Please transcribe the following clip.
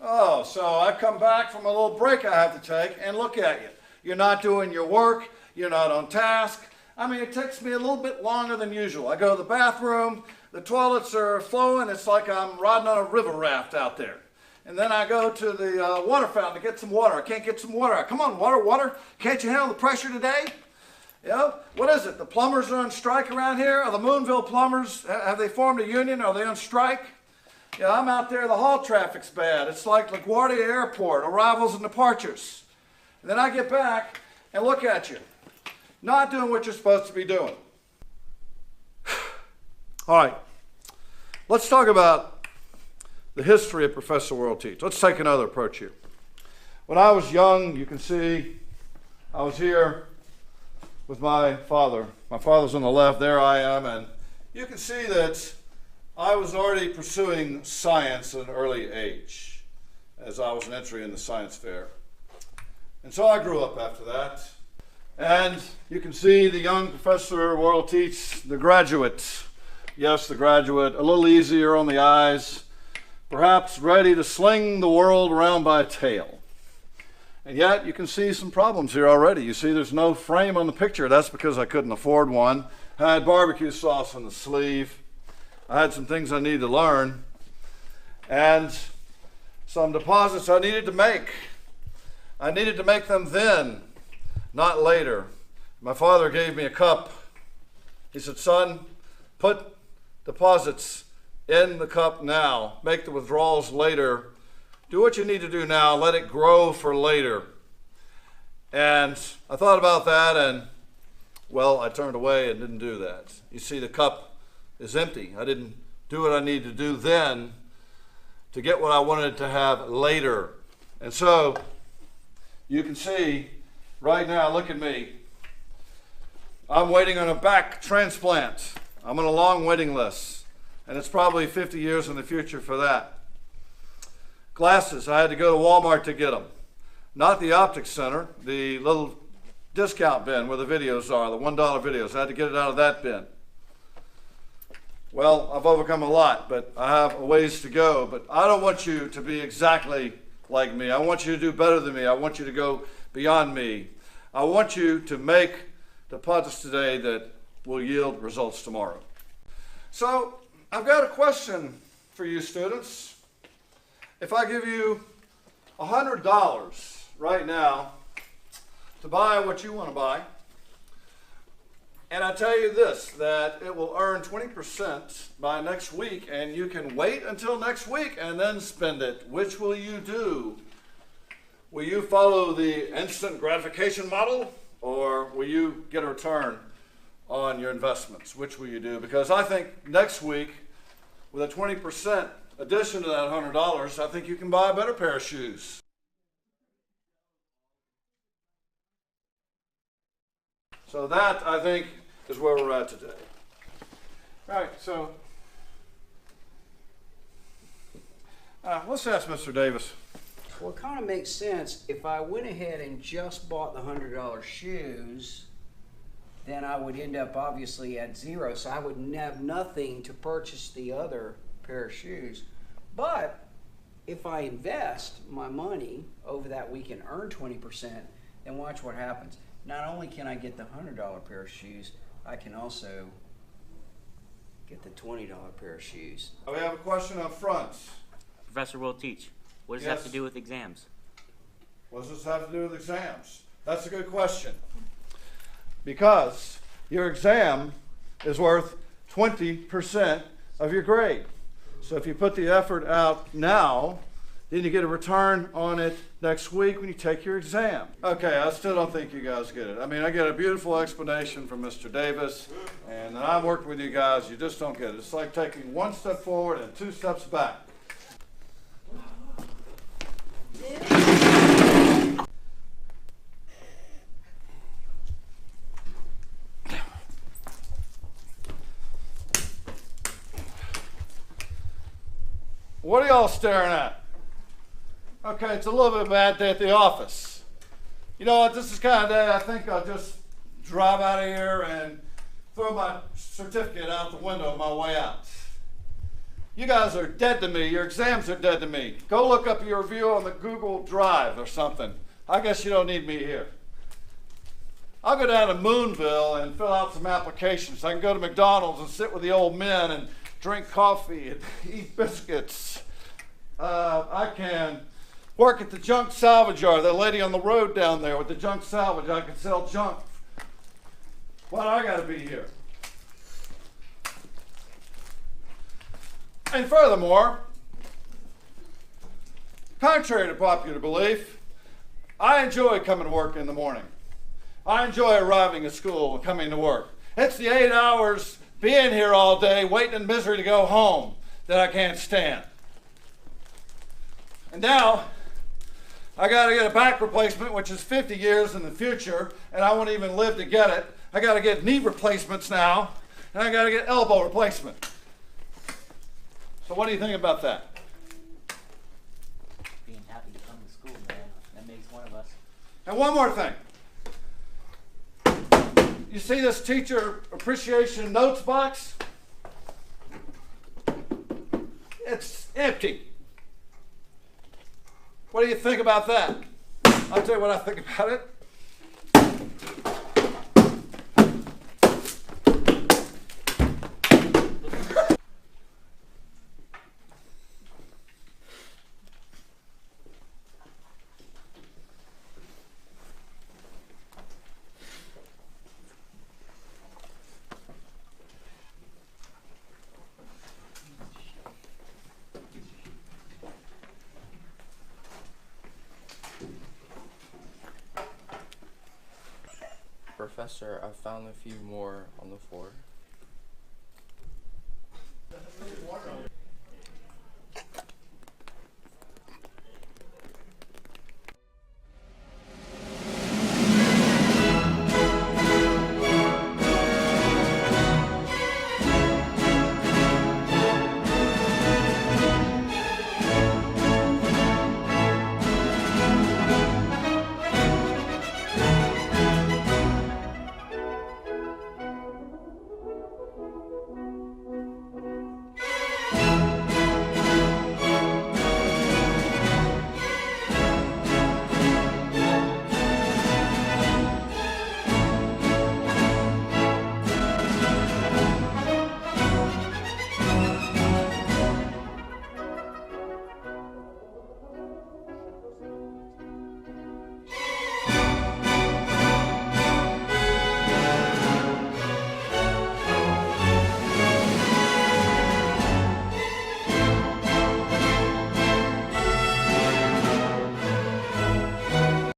Oh, so I come back from a little break I have to take, and look at you. You're not doing your work. You're not on task. I mean, it takes me a little bit longer than usual. I go to the bathroom. The toilets are flowing. It's like I'm riding on a river raft out there. And then I go to the water fountain to get some water. I can't get some water. Come on, water. Can't you handle the pressure today? You know, what is it? The plumbers are on strike around here? Are the Moonville plumbers, have they formed a union? Are they on strike? Yeah, I'm out there, the hall traffic's bad. It's like LaGuardia Airport, arrivals and departures. And then I get back and look at you, not doing what you're supposed to be doing. All right, let's talk about the history of Professor World Teach. Let's take another approach here. When I was young, you can see I was here with my father. My father's on the left, there I am, and you can see that I was already pursuing science at an early age, as I was an entry in the science fair. And so I grew up after that. And you can see the young Professor World Teach, the graduate. Yes, the graduate, a little easier on the eyes, perhaps ready to sling the world around by a tail. And yet you can see some problems here already. You see there's no frame on the picture. That's because I couldn't afford one. I had barbecue sauce on the sleeve. I had some things I needed to learn, and some deposits I needed to make. I needed to make them then, not later. My father gave me a cup. He said, son, put deposits in the cup now. Make the withdrawals later. Do what you need to do now. Let it grow for later. And I thought about that, and, well, I turned away and didn't do that. You see, the cup is empty. I didn't do what I needed to do then to get what I wanted to have later. And so you can see right now, look at me. I'm waiting on a back transplant. I'm on a long waiting list, and it's probably 50 years in the future for that. Glasses, I had to go to Walmart to get them. Not the optics center, the little discount bin where the videos are, the $1 videos. I had to get it out of that bin. Well, I've overcome a lot, but I have a ways to go. But I don't want you to be exactly like me. I want you to do better than me. I want you to go beyond me. I want you to make deposits today that will yield results tomorrow. So I've got a question for you students. If I give you $100 right now to buy what you want to buy, and I tell you this, that it will earn 20% by next week, and you can wait until next week and then spend it. Which will you do? Will you follow the instant gratification model, or will you get a return on your investments? Which will you do? Because I think next week, with a 20% addition to that $100, I think you can buy a better pair of shoes. So that, I think, is where we're at today. All right, so Let's ask Mr. Davis. Well, it kind of makes sense. If I went ahead and just bought the $100 shoes, then I would end up obviously at zero. So I would have nothing to purchase the other pair of shoes. But if I invest my money over that week and earn 20%, then watch what happens. Not only can I get the $100 pair of shoes, I can also get the $20 pair of shoes. We have a question up front. Professor will teach. What does it Yes. have to do with exams? What does this have to do with exams? That's a good question. Because your exam is worth 20% of your grade. So if you put the effort out now, then you get a return on it next week when you take your exam. Okay, I still don't think you guys get it. I mean, I get a beautiful explanation from Mr. Davis, and I've worked with you guys, you just don't get it. It's like taking one step forward and 2 steps back. What are y'all staring at? Okay, it's a little bit of a bad day at the office. You know what, this is the kind of day I think I'll just drive out of here and throw my certificate out the window on my way out. You guys are dead to me. Your exams are dead to me. Go look up your review on the Google Drive or something. I guess you don't need me here. I'll go down to Moonville and fill out some applications. I can go to McDonald's and sit with the old men and drink coffee and eat biscuits. I can work at the junk salvage yard. That lady on the road down there with the junk salvage, I can sell junk. Why do I gotta be here? And furthermore, contrary to popular belief, I enjoy coming to work in the morning. I enjoy arriving at school and coming to work. It's the 8 hours being here all day, waiting in misery to go home that I can't stand. And now, I gotta get a back replacement, which is 50 years in the future, and I won't even live to get it. I gotta get knee replacements now, and I gotta get elbow replacement. So what do you think about that? Being happy to come to school, man. That makes one of us. And one more thing. You see this teacher appreciation notes box? It's empty. What do you think about that? I'll tell you what I think about it. Professor, I found a few more on the floor.